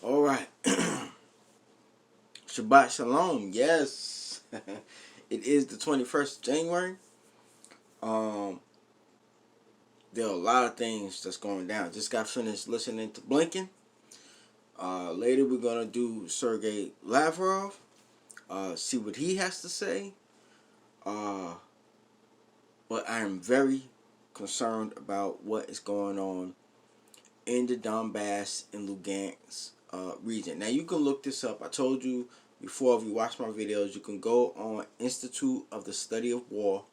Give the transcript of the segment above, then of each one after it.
All right. Shabbat Shalom. Yes. It is the 21st of January. Um, there are a lot of things that's going down. Just got finished listening to Blinken. Later we're going to do Sergey Lavrov. See what he has to say. But I am very concerned about what is going on in the Donbass and Lugansk region. Now you can look this up. I told you before, if you watch my videos, you can go on Institute of the Study of War.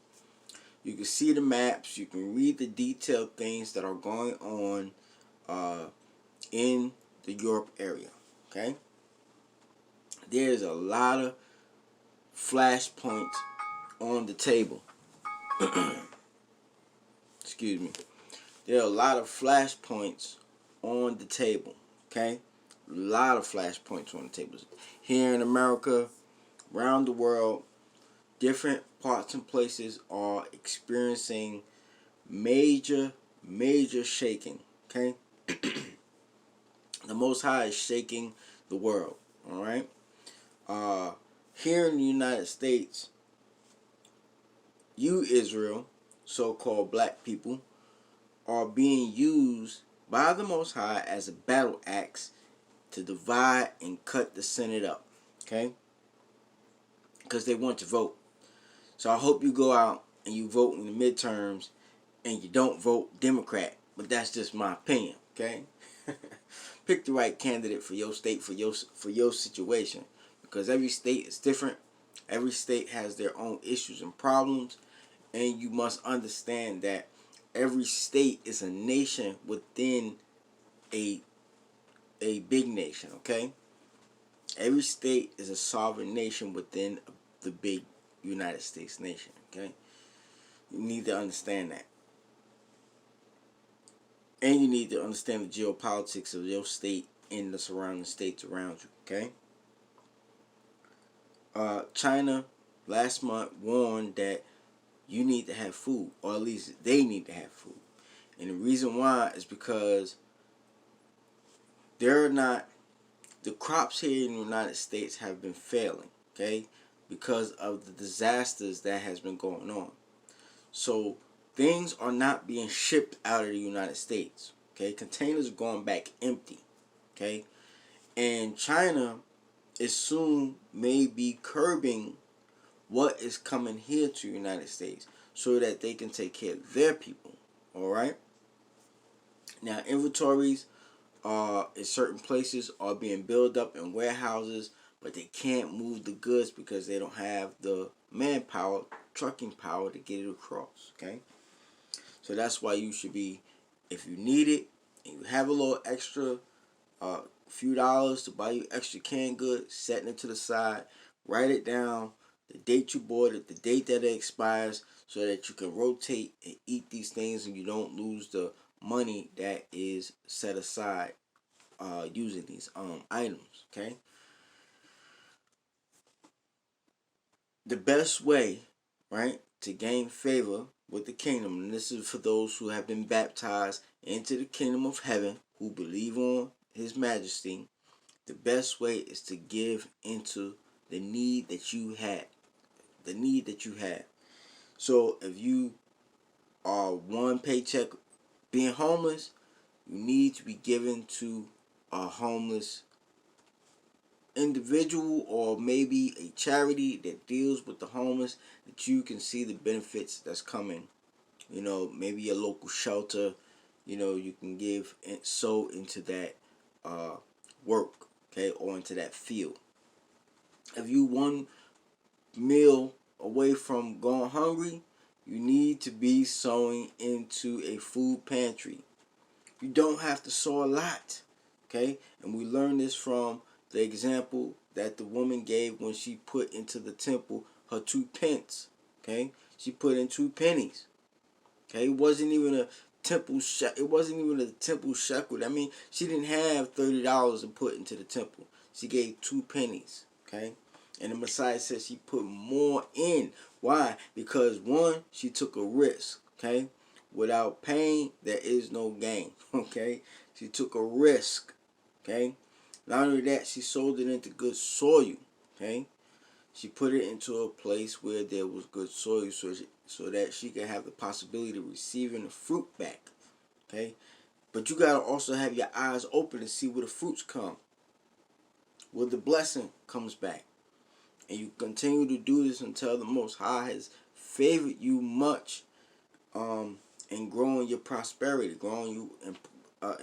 You can see the maps. You can read the detailed things that are going on in the Europe area. Okay, there's a lot of flashpoints on the table. Excuse me. There are a lot of flashpoints on the table. Okay, a lot of flashpoints on the table here in America, around the world. Different parts and places are experiencing major shaking. Okay, the Most High is shaking the world. All right. Here in the United States, you Israel, so-called black people, are being used by the Most High as a battle axe to divide and cut the Senate up. Okay, because they want to vote. So I hope you go out and you vote in the midterms and you don't vote Democrat. But that's just my opinion, okay? Pick the right candidate for your state, for your situation. Because every state is different. Every state has their own issues and problems. And you must understand that every state is a nation within a big nation, okay? Every state is a sovereign nation within the big United States nation, okay? You need to understand that. And you need to understand the geopolitics of your state and the surrounding states around you, okay? China last month warned that you need to have food, or at least they need to have food. And the reason why is because the crops here in the United States have been failing, okay? Because of the disasters that has been going on. So things are not being shipped out of the United States, okay? Containers are going back empty, okay? And China is soon may be curbing what is coming here to the United States so that they can take care of their people, all right? Now, inventories in certain places are being built up in warehouses, but they can't move the goods because they don't have the manpower, trucking power to get it across, okay? So that's why you should be, if you need it and you have a little extra, few dollars to buy you extra canned goods, setting it to the side, write it down, the date you bought it, the date that it expires, so that you can rotate and eat these things and you don't lose the money that is set aside using these items, okay? The best way, right, to gain favor with the kingdom, and this is for those who have been baptized into the kingdom of heaven, who believe on his majesty, the best way is to give into the need that you had. The need that you have. So if you are one paycheck being homeless, you need to be given to a homeless individual or maybe a charity that deals with the homeless, that you can see the benefits that's coming. You know, maybe a local shelter, you know, you can give and sow into that work, okay, or into that field. If you one meal away from going hungry, you need to be sowing into a food pantry. You don't have to sow a lot, okay? And we learned this from the example that the woman gave when she put into the temple her 2 pence, okay? She put in 2 pennies, okay? It wasn't even a temple shekel. I mean, she didn't have $30 to put into the temple. She gave 2 pennies, okay? And the Messiah says she put more in. Why? Because one, she took a risk, okay? Without pain, there is no gain, okay? She took a risk, okay? Not only that, she sowed it into good soil. Okay, she put it into a place where there was good soil, so that she could have the possibility of receiving the fruit back. Okay, but you gotta also have your eyes open to see where the fruits come, where the blessing comes back. And you continue to do this until the Most High has favored you much, in growing your prosperity, growing you in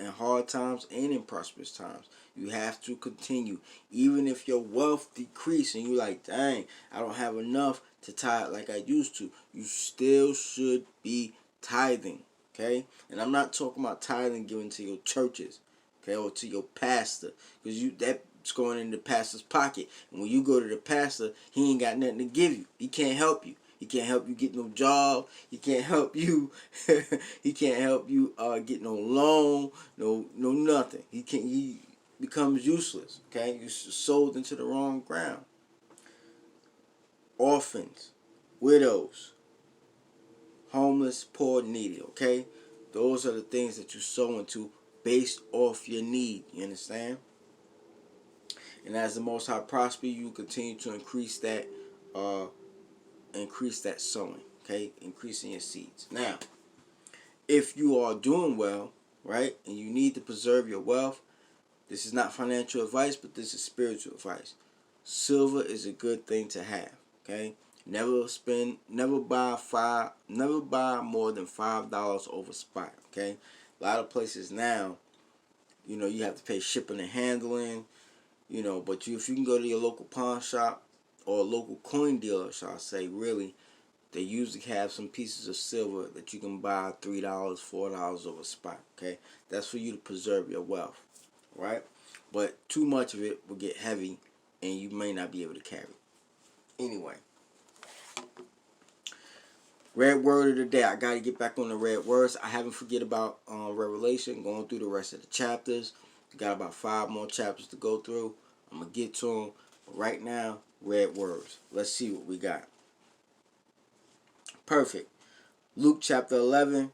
hard times and in prosperous times. You have to continue, even if your wealth decreases and you like, dang, I don't have enough to tithe like I used to. You still should be tithing, okay? And I'm not talking about tithing given to your churches, okay, or to your pastor, because that's going in the pastor's pocket. And when you go to the pastor, he ain't got nothing to give you. He can't help you. He can't help you get no job. He can't help you. He can't help you get no loan, no nothing. He becomes useless. Okay, you sold into the wrong ground. Orphans, widows, homeless, poor, needy. Okay, those are the things that you sow into based off your need. You understand? And as the Most High prosper, you continue to increase that sowing. Okay, increasing your seeds. Now, if you are doing well, right, and you need to preserve your wealth, this is not financial advice, but this is spiritual advice. Silver is a good thing to have. Okay, never buy more than $5 over spot. Okay, a lot of places now, you have to pay shipping and handling. But if you can go to your local pawn shop or a local coin dealer, shall I say, really, they usually have some pieces of silver that you can buy $3, $4 over spot. Okay, that's for you to preserve your wealth, right? But too much of it will get heavy, and you may not be able to carry. Anyway, red word of the day. I gotta get back on the red words. I haven't forget about Revelation. Going through the rest of the chapters. Got about 5 more chapters to go through. I'm gonna get to them. But right now, red words. Let's see what we got. Perfect. Luke chapter 11,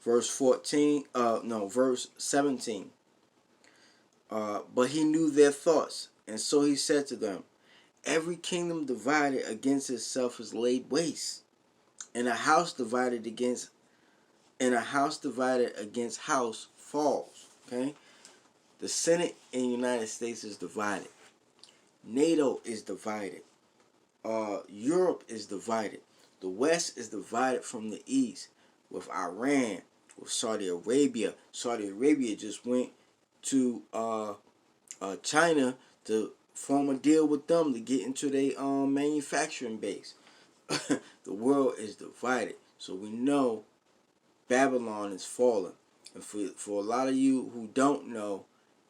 verse 14. Verse 17. But he knew their thoughts, and so he said to them, every kingdom divided against itself is laid waste, and a house divided against house falls. Okay, the Senate in the United States is divided. NATO is divided. Europe is divided. The West is divided from the East, with Iran, with Saudi Arabia. Saudi Arabia just went to China to form a deal with them to get into their manufacturing base. The world is divided, so we know Babylon is fallen. And for a lot of you who don't know,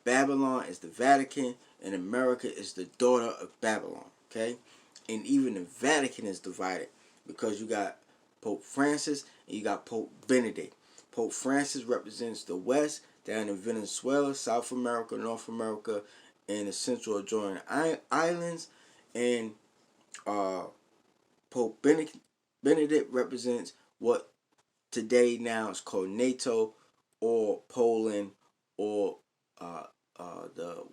Babylon is the Vatican, and America is the daughter of Babylon. Okay, and even the Vatican is divided because you got Pope Francis and you got Pope Benedict. Pope Francis represents the West, down in Venezuela, South America, North America, and the central adjoining islands, and Pope Benedict represents what today now is called NATO, or Poland, or the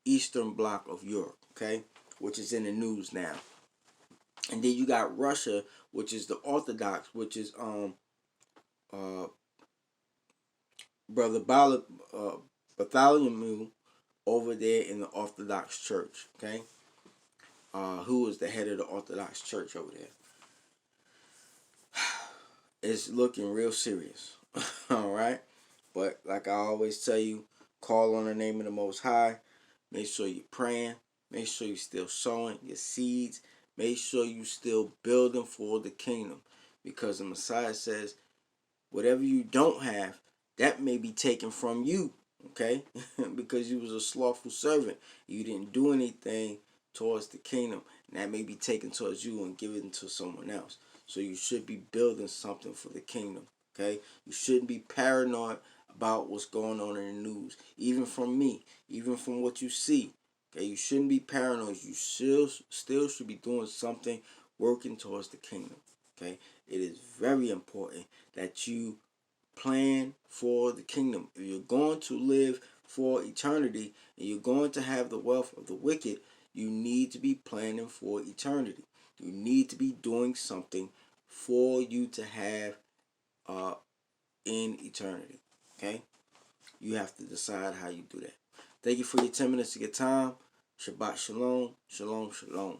Eastern Bloc of Europe. Okay, which is in the news now. And then you got Russia, which is the Orthodox, which is Brother Bartholomew over there in the Orthodox Church. Okay, who is the head of the Orthodox Church over there? It's looking real serious. All right, but like I always tell you, call on the name of the Most High. Make sure you're praying. Make sure you're still sowing your seeds. Make sure you're still building for the kingdom, because the Messiah says, whatever you don't have, that may be taken from you. Okay, because you was a slothful servant. You didn't do anything towards the kingdom, and that may be taken towards you and given to someone else. So you should be building something for the kingdom. Okay, you shouldn't be paranoid about what's going on in the news, even from me, even from what you see. Okay, you shouldn't be paranoid. You still should be doing something, working towards the kingdom. Okay, it is very important that you plan for the kingdom. If you're going to live for eternity, and you're going to have the wealth of the wicked, you need to be planning for eternity. You need to be doing something for you to have in eternity. Okay? You have to decide how you do that. Thank you for your 10 minutes of your time. Shabbat shalom. Shalom, shalom.